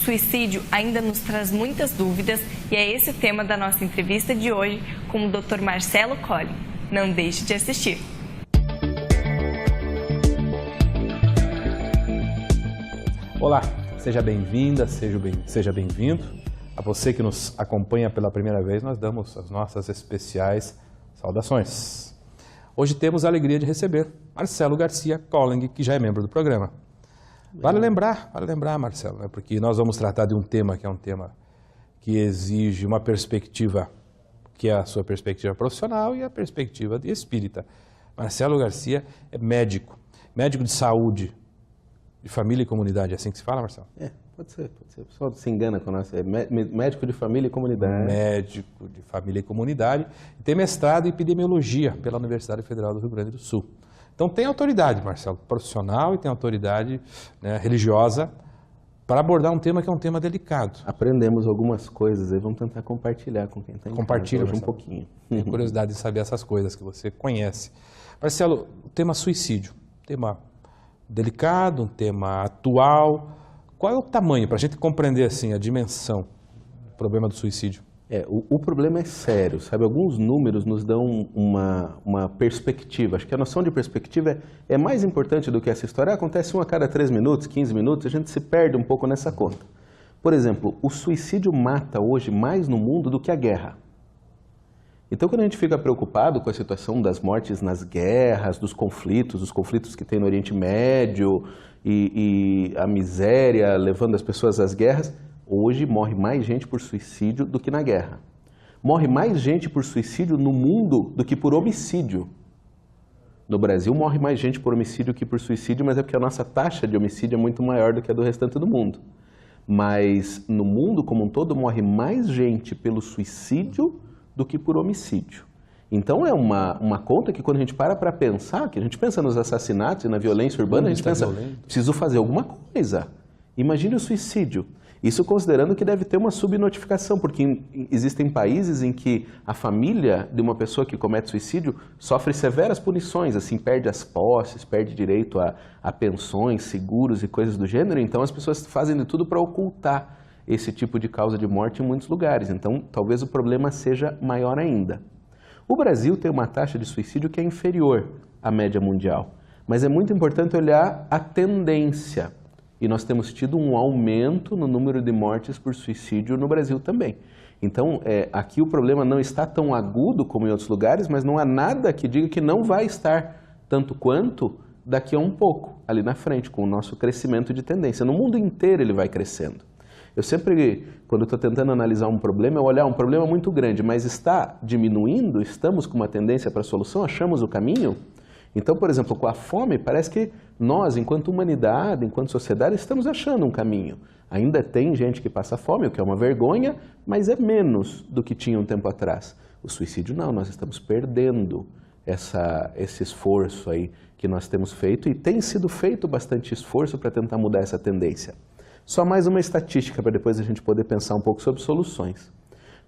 suicídio ainda nos traz muitas dúvidas e é esse o tema da nossa entrevista de hoje com o Dr. Marcelo Colli. Não deixe de assistir. Olá, seja bem-vinda, seja bem-vindo. A você que nos acompanha pela primeira vez, nós damos as nossas especiais saudações. Hoje temos a alegria de receber Marcelo Garcia Colling, que já é membro do programa. Vale lembrar, Marcelo, né? Porque nós vamos tratar de um tema que é um tema que exige uma perspectiva, que é a sua perspectiva profissional e a perspectiva de espírita. Marcelo Garcia é médico de saúde, de família e comunidade, é assim que se fala, Marcelo? Pode ser. O pessoal se engana com nós. É médico de família e comunidade. Médico de família e comunidade. E tem mestrado em epidemiologia pela Universidade Federal do Rio Grande do Sul. Então tem autoridade, Marcelo, profissional e tem autoridade, né, religiosa para abordar um tema que é um tema delicado. Aprendemos algumas coisas aí, vamos tentar compartilhar com quem está em Compartilha casa hoje um pouquinho. Tenho curiosidade de saber essas coisas que você conhece. Marcelo, o tema suicídio, tema delicado, um tema atual. Qual é o tamanho, para a gente compreender assim, a dimensão do problema do suicídio? O problema é sério, sabe? Alguns números nos dão uma perspectiva. Acho que a noção de perspectiva é mais importante do que essa história. Acontece a cada 3 minutos, 15 minutos, a gente se perde um pouco nessa conta. Por exemplo, o suicídio mata hoje mais no mundo do que a guerra. Então, quando a gente fica preocupado com a situação das mortes nas guerras, dos conflitos, os conflitos que tem no Oriente Médio e a miséria levando as pessoas às guerras, hoje morre mais gente por suicídio do que na guerra. Morre mais gente por suicídio no mundo do que por homicídio. No Brasil morre mais gente por homicídio que por suicídio, mas é porque a nossa taxa de homicídio é muito maior do que a do restante do mundo. Mas no mundo como um todo morre mais gente pelo suicídio do que por homicídio. Então é uma conta que quando a gente para pensar, que a gente pensa nos assassinatos e na violência urbana, a gente pensa, preciso fazer alguma coisa. Imagine o suicídio. Isso considerando que deve ter uma subnotificação, porque existem países em que a família de uma pessoa que comete suicídio sofre severas punições, assim, perde as posses, perde direito a pensões, seguros e coisas do gênero. Então as pessoas fazem de tudo para ocultar esse tipo de causa de morte em muitos lugares. Então talvez o problema seja maior ainda. O Brasil tem uma taxa de suicídio que é inferior à média mundial, mas é muito importante olhar a tendência. E nós temos tido um aumento no número de mortes por suicídio no Brasil também. Então, aqui o problema não está tão agudo como em outros lugares, mas não há nada que diga que não vai estar tanto quanto daqui a um pouco, ali na frente, com o nosso crescimento de tendência. No mundo inteiro ele vai crescendo. Eu sempre, quando estou tentando analisar um problema, eu olhar um problema muito grande, mas está diminuindo, estamos com uma tendência para a solução, achamos o caminho? Então, por exemplo, com a fome, parece que nós, enquanto humanidade, enquanto sociedade, estamos achando um caminho. Ainda tem gente que passa fome, o que é uma vergonha, mas é menos do que tinha um tempo atrás. O suicídio não, nós estamos perdendo esse esforço aí que nós temos feito e tem sido feito bastante esforço para tentar mudar essa tendência. Só mais uma estatística para depois a gente poder pensar um pouco sobre soluções.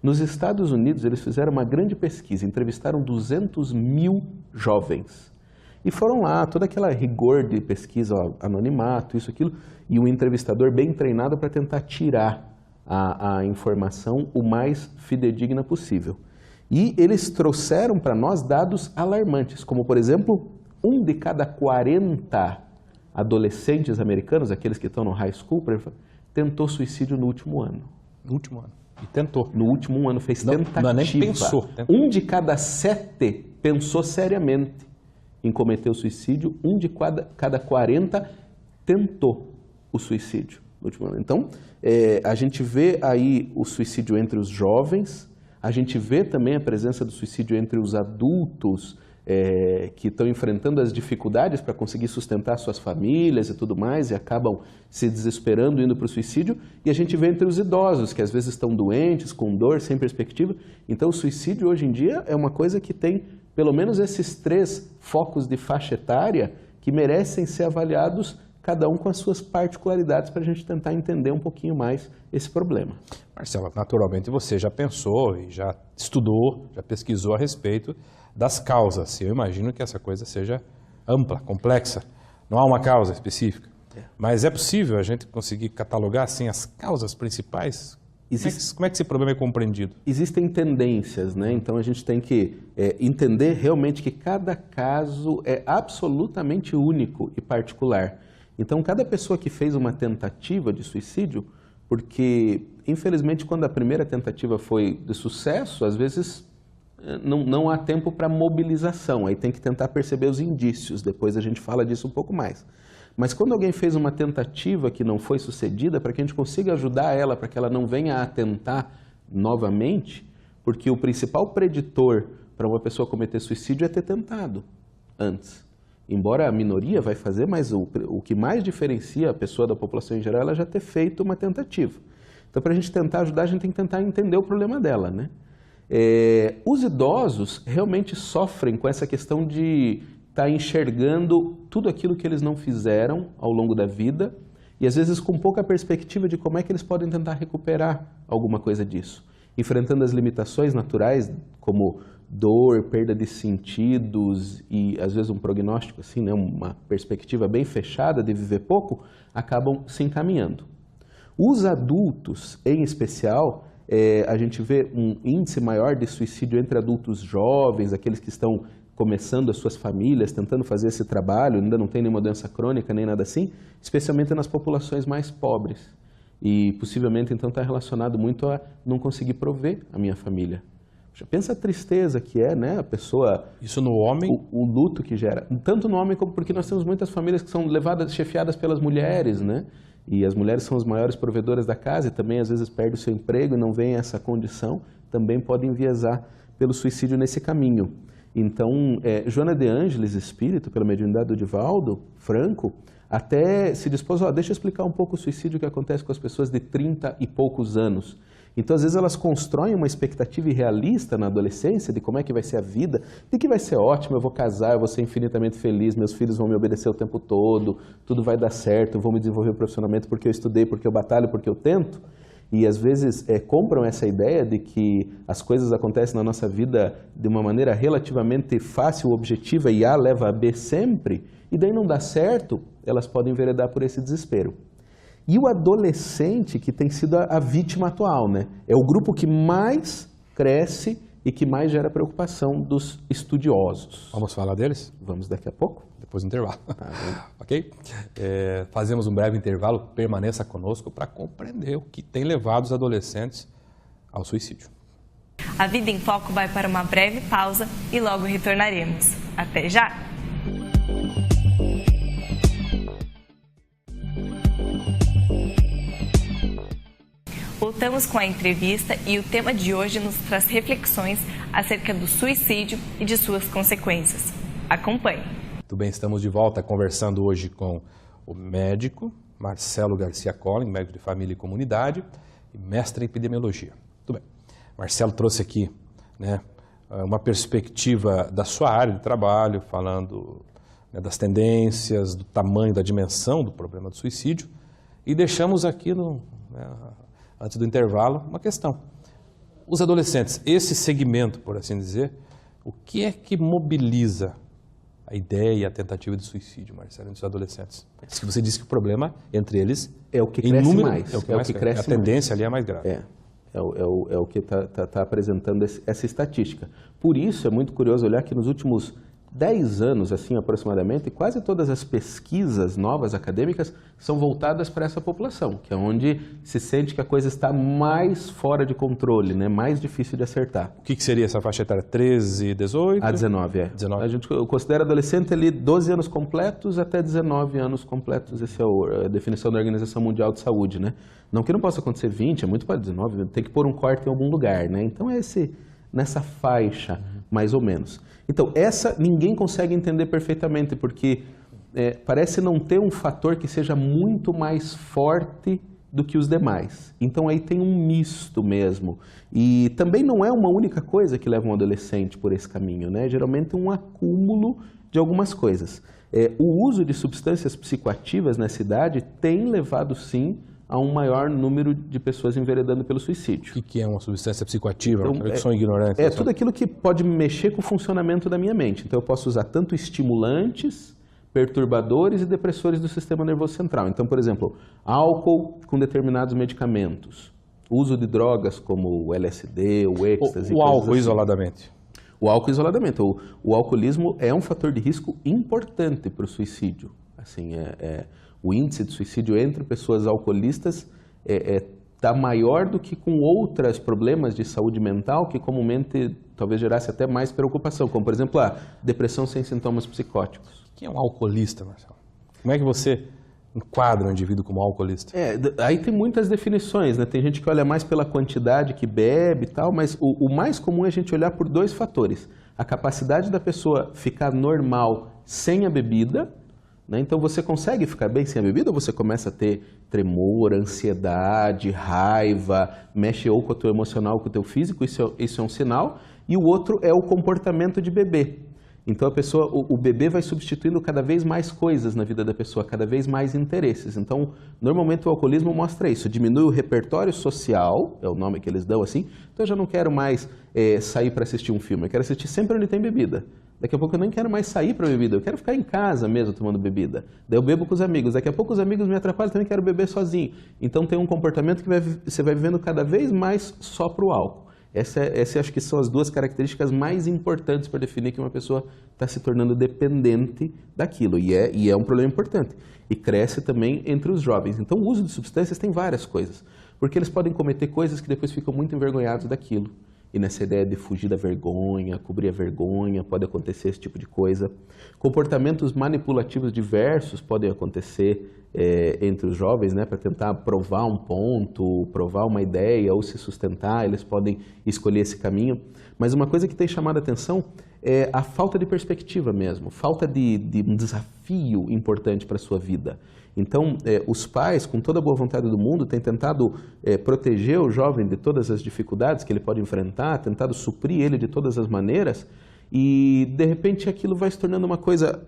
Nos Estados Unidos, eles fizeram uma grande pesquisa, entrevistaram 200 mil jovens. E foram lá, todo aquele rigor de pesquisa, anonimato, isso, aquilo, e um entrevistador bem treinado para tentar tirar a informação o mais fidedigna possível. E eles trouxeram para nós dados alarmantes, como, por exemplo, 1 de cada 40 adolescentes americanos, aqueles que estão no high school, tentou suicídio no último ano. No último ano. E tentou. No último ano fez tentativa. Não, nem pensou. Tentou. 1 de cada 7 pensou seriamente em cometer o suicídio, 1 de cada 40 tentou o suicídio no último ano. Então, a gente vê aí o suicídio entre os jovens, a gente vê também a presença do suicídio entre os adultos que estão enfrentando as dificuldades para conseguir sustentar suas famílias e tudo mais, e acabam se desesperando, indo para o suicídio, e a gente vê entre os idosos, que às vezes estão doentes, com dor, sem perspectiva. Então o suicídio hoje em dia é uma coisa que tem pelo menos esses 3 focos de faixa etária que merecem ser avaliados, cada um com as suas particularidades, para a gente tentar entender um pouquinho mais esse problema. Marcelo, naturalmente você já pensou e já estudou, já pesquisou a respeito das causas. Eu imagino que essa coisa seja ampla, complexa. Não há uma causa específica. Mas é possível a gente conseguir catalogar assim as causas principais? Como é que esse problema é compreendido? Existem tendências, né? Então a gente tem que entender realmente que cada caso é absolutamente único e particular. Então cada pessoa que fez uma tentativa de suicídio, porque infelizmente quando a primeira tentativa foi de sucesso, às vezes não há tempo para mobilização, aí tem que tentar perceber os indícios, depois a gente fala disso um pouco mais. Mas quando alguém fez uma tentativa que não foi sucedida, para que a gente consiga ajudar ela, para que ela não venha a tentar novamente, porque o principal preditor para uma pessoa cometer suicídio é ter tentado antes. Embora a minoria vai fazer, mas o que mais diferencia a pessoa da população em geral é ela já ter feito uma tentativa. Então, para a gente tentar ajudar, a gente tem que tentar entender o problema dela, né? Os idosos realmente sofrem com essa questão de estar enxergando tudo aquilo que eles não fizeram ao longo da vida e às vezes com pouca perspectiva de como é que eles podem tentar recuperar alguma coisa disso. Enfrentando as limitações naturais como dor, perda de sentidos e às vezes um prognóstico assim, né, uma perspectiva bem fechada de viver pouco, acabam se encaminhando. Os adultos, em especial, a gente vê um índice maior de suicídio entre adultos jovens, aqueles que estão começando as suas famílias, tentando fazer esse trabalho, ainda não tem nenhuma doença crônica nem nada assim, especialmente nas populações mais pobres. E possivelmente então está relacionado muito a não conseguir prover a minha família. Pensa a tristeza que é, né? A pessoa... Isso no homem? O luto que gera. Tanto no homem como porque nós temos muitas famílias que são chefiadas pelas mulheres, né? E as mulheres são as maiores provedoras da casa e também às vezes perdem o seu emprego e não vêm a essa condição, também podem enviesar pelo suicídio nesse caminho. Então, Joana de Ângeles, espírito, pela mediunidade do Divaldo Franco, até se dispôs, deixa eu explicar um pouco o suicídio que acontece com as pessoas de 30 e poucos anos. Então, às vezes, elas constroem uma expectativa irrealista na adolescência de como é que vai ser a vida, de que vai ser ótimo, eu vou casar, eu vou ser infinitamente feliz, meus filhos vão me obedecer o tempo todo, tudo vai dar certo, eu vou me desenvolver profissionalmente porque eu estudei, porque eu batalho, porque eu tento. E às vezes compram essa ideia de que as coisas acontecem na nossa vida de uma maneira relativamente fácil, objetiva e A leva a B sempre, e daí não dá certo, elas podem enveredar por esse desespero. E o adolescente que tem sido a vítima atual, né? É o grupo que mais cresce e que mais gera preocupação dos estudiosos. Vamos falar deles? Vamos daqui a pouco? Depois do intervalo. Ok? Fazemos um breve intervalo, permaneça conosco para compreender o que tem levado os adolescentes ao suicídio. A Vida em Foco vai para uma breve pausa e logo retornaremos. Até já! Voltamos com a entrevista e o tema de hoje nos traz reflexões acerca do suicídio e de suas consequências. Acompanhe. Muito bem, estamos de volta conversando hoje com o médico Marcelo Garcia Collin, médico de família e comunidade e mestre em epidemiologia. Muito bem. Marcelo trouxe aqui, né, uma perspectiva da sua área de trabalho, falando, né, das tendências, do tamanho, da dimensão do problema do suicídio e deixamos aqui, antes do intervalo, uma questão. Os adolescentes, esse segmento, por assim dizer, o que é que mobiliza a ideia e a tentativa de suicídio, Marcelo, entre os adolescentes? Você disse que o problema entre eles é o que cresce mais. É o que cresce. A tendência ali é mais grave. É o que está apresentando essa estatística. Por isso é muito curioso olhar que nos últimos 10 anos, assim aproximadamente, quase todas as pesquisas novas acadêmicas são voltadas para essa população, que é onde se sente que a coisa está mais fora de controle, né? Mais difícil de acertar. O que seria essa faixa etária? 13, 18? A 19, 19. A gente considera adolescente ali 12 anos completos até 19 anos completos. Essa é a definição da Organização Mundial de Saúde, né? Não que não possa acontecer 20, é muito para 19, tem que pôr um corte em algum lugar, né? Então é nessa faixa, mais ou menos. Então, essa ninguém consegue entender perfeitamente, porque parece não ter um fator que seja muito mais forte do que os demais. Então, aí tem um misto mesmo. E também não é uma única coisa que leva um adolescente por esse caminho, né? Geralmente um acúmulo de algumas coisas. O uso de substâncias psicoativas nessa idade tem levado, sim, a um maior número de pessoas enveredando pelo suicídio. O que é uma substância psicoativa? Então, que são ignorantes. Tudo aquilo que pode mexer com o funcionamento da minha mente. Então, eu posso usar tanto estimulantes perturbadores e depressores do sistema nervoso central. Então, por exemplo, álcool com determinados medicamentos, uso de drogas como o LSD, o êxtase. O álcool assim. isoladamente. O álcool isoladamente. O alcoolismo é um fator de risco importante para o suicídio. Assim, o índice de suicídio entre pessoas alcoolistas está maior do que com outros problemas de saúde mental que comumente talvez gerasse até mais preocupação, como por exemplo a depressão sem sintomas psicóticos. Quem é um alcoolista, Marcelo? Como é que você enquadra um indivíduo como alcoolista? Aí tem muitas definições, né? Tem gente que olha mais pela quantidade que bebe e tal, mas o mais comum é a gente olhar por dois fatores. A capacidade da pessoa ficar normal sem a bebida, né? Então você consegue ficar bem sem a bebida ou você começa a ter tremor, ansiedade, raiva, mexe ou com o teu emocional, com o teu físico, isso é um sinal. E o outro é o comportamento de beber. Então o bebê vai substituindo cada vez mais coisas na vida da pessoa, cada vez mais interesses. Então, normalmente o alcoolismo mostra isso, diminui o repertório social, é o nome que eles dão assim. Então eu já não quero mais sair para assistir um filme, eu quero assistir sempre onde tem bebida. Daqui a pouco eu nem quero mais sair para bebida, eu quero ficar em casa mesmo tomando bebida. Daí eu bebo com os amigos, daqui a pouco os amigos me atrapalham, também quero beber sozinho. Então tem um comportamento que você vai vivendo cada vez mais só para o álcool. Essa acho que são as duas características mais importantes para definir que uma pessoa está se tornando dependente daquilo. E é um problema importante. E cresce também entre os jovens. Então o uso de substâncias tem várias coisas. Porque eles podem cometer coisas que depois ficam muito envergonhados daquilo. E nessa ideia de fugir da vergonha, cobrir a vergonha, pode acontecer esse tipo de coisa. Comportamentos manipulativos diversos podem acontecer entre os jovens, né, para tentar provar um ponto, provar uma ideia ou se sustentar, eles podem escolher esse caminho. Mas uma coisa que tem chamado a atenção é a falta de perspectiva mesmo, falta de um desafio importante para a sua vida. Então, os pais, com toda a boa vontade do mundo, têm tentado proteger o jovem de todas as dificuldades que ele pode enfrentar, tentado suprir ele de todas as maneiras, e de repente aquilo vai se tornando uma coisa,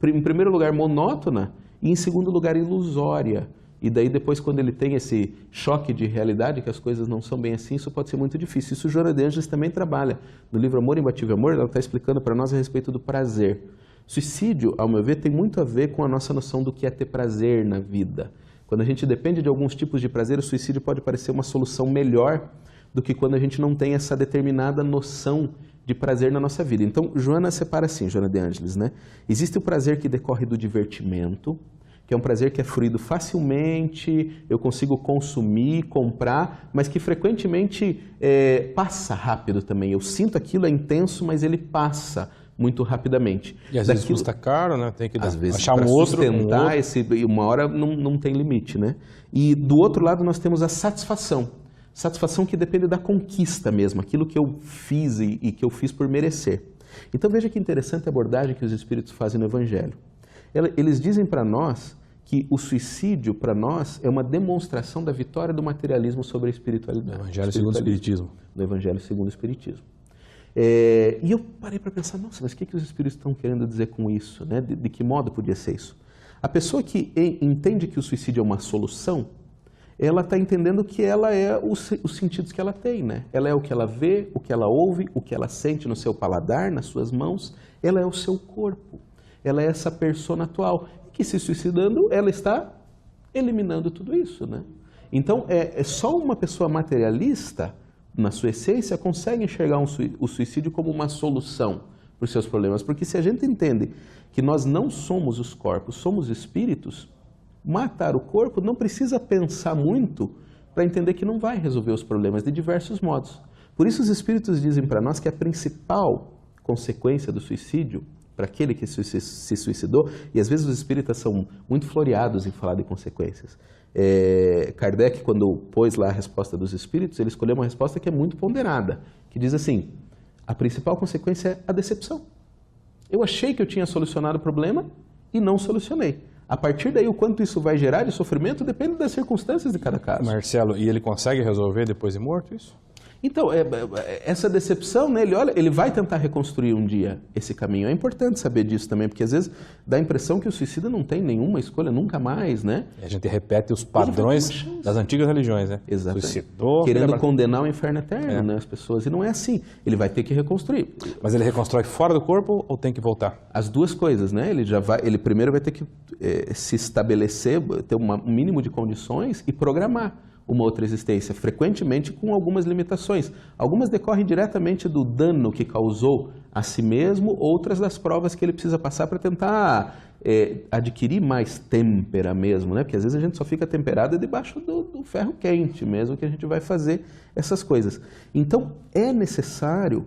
em primeiro lugar, monótona, e em segundo lugar, ilusória. E daí depois, quando ele tem esse choque de realidade, que as coisas não são bem assim, isso pode ser muito difícil. Isso Joana de Ângeles também trabalha. No livro Amor, Imbatível Amor, ela está explicando para nós a respeito do prazer. Suicídio, ao meu ver, tem muito a ver com a nossa noção do que é ter prazer na vida. Quando a gente depende de alguns tipos de prazer, o suicídio pode parecer uma solução melhor do que quando a gente não tem essa determinada noção de prazer na nossa vida. Então, Joana separa assim, Joana de Ângeles, né? Existe o prazer que decorre do divertimento, que é um prazer que é fruído facilmente, eu consigo consumir, comprar, mas que frequentemente passa rápido também. Eu sinto aquilo, é intenso, mas ele passa muito rapidamente. E às vezes custa caro, né? Tem que às vezes, achar um outro. Sustentar uma hora não tem limite, né? E do outro lado nós temos a satisfação. Satisfação que depende da conquista mesmo, aquilo que eu fiz e que eu fiz por merecer. Então veja que interessante a abordagem que os Espíritos fazem no Evangelho. Eles dizem para nós que o suicídio, para nós, é uma demonstração da vitória do materialismo sobre a espiritualidade. No Evangelho segundo o Espiritismo. No Evangelho segundo o Espiritismo. E eu parei para pensar, nossa, mas o que os Espíritos estão querendo dizer com isso? Né? De que modo podia ser isso? A pessoa que entende que o suicídio é uma solução, ela está entendendo que ela é os sentidos que ela tem, né? Ela é o que ela vê, o que ela ouve, o que ela sente no seu paladar, nas suas mãos. Ela é o seu corpo. Ela é essa persona atual. Que se suicidando, ela está eliminando tudo isso, né? Então, só uma pessoa materialista, na sua essência, consegue enxergar o suicídio como uma solução para os seus problemas. Porque se a gente entende que nós não somos os corpos, somos espíritos, matar o corpo não precisa pensar muito para entender que não vai resolver os problemas de diversos modos. Por isso os espíritos dizem para nós que a principal consequência do suicídio, para aquele que se suicidou, e às vezes os espíritas são muito floreados em falar de consequências. Kardec, quando pôs lá a resposta dos espíritos, ele escolheu uma resposta que é muito ponderada, que diz assim, a principal consequência é a decepção. Eu achei que eu tinha solucionado o problema e não solucionei. A partir daí, o quanto isso vai gerar de sofrimento depende das circunstâncias de cada caso. Marcelo, e ele consegue resolver depois de morto isso? Então, essa decepção, né, ele vai tentar reconstruir um dia esse caminho. É importante saber disso também, porque às vezes dá a impressão que o suicida não tem nenhuma escolha nunca mais, né? E a gente repete os padrões das antigas religiões, né? Exatamente. Suicidou, querendo condenar o inferno eterno, né, as pessoas. E não é assim. Ele vai ter que reconstruir. Mas ele reconstrói fora do corpo ou tem que voltar? As duas coisas, né? Ele primeiro vai ter que se estabelecer, ter um mínimo de condições e programar uma outra existência, frequentemente com algumas limitações. Algumas decorrem diretamente do dano que causou a si mesmo, outras das provas que ele precisa passar para tentar adquirir mais têmpera mesmo, né? Porque às vezes a gente só fica temperado debaixo do ferro quente mesmo que a gente vai fazer essas coisas. Então, é necessário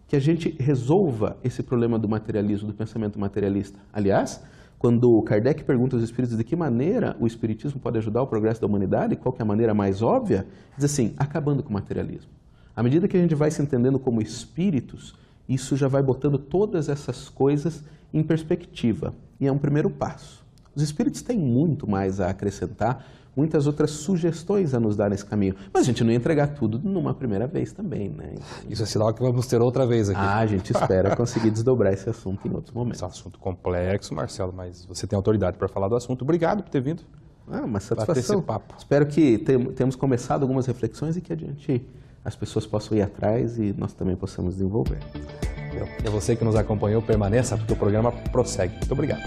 que a gente resolva esse problema do materialismo, do pensamento materialista. Aliás, quando Kardec pergunta aos espíritos de que maneira o espiritismo pode ajudar o progresso da humanidade, qual que é a maneira mais óbvia, diz assim, acabando com o materialismo. À medida que a gente vai se entendendo como espíritos, isso já vai botando todas essas coisas em perspectiva. E é um primeiro passo. Os espíritos têm muito mais a acrescentar, muitas outras sugestões a nos dar nesse caminho. Mas a gente não ia entregar tudo numa primeira vez também, né? Isso é sinal que vamos ter outra vez aqui. A gente espera conseguir desdobrar esse assunto em outros momentos. Esse é um assunto complexo, Marcelo, mas você tem autoridade para falar do assunto. Obrigado por ter vindo. Uma satisfação. Esse papo. Espero que temos começado algumas reflexões e que adiante as pessoas possam ir atrás e nós também possamos desenvolver. É você que nos acompanhou, permaneça, porque o programa prossegue. Muito obrigado.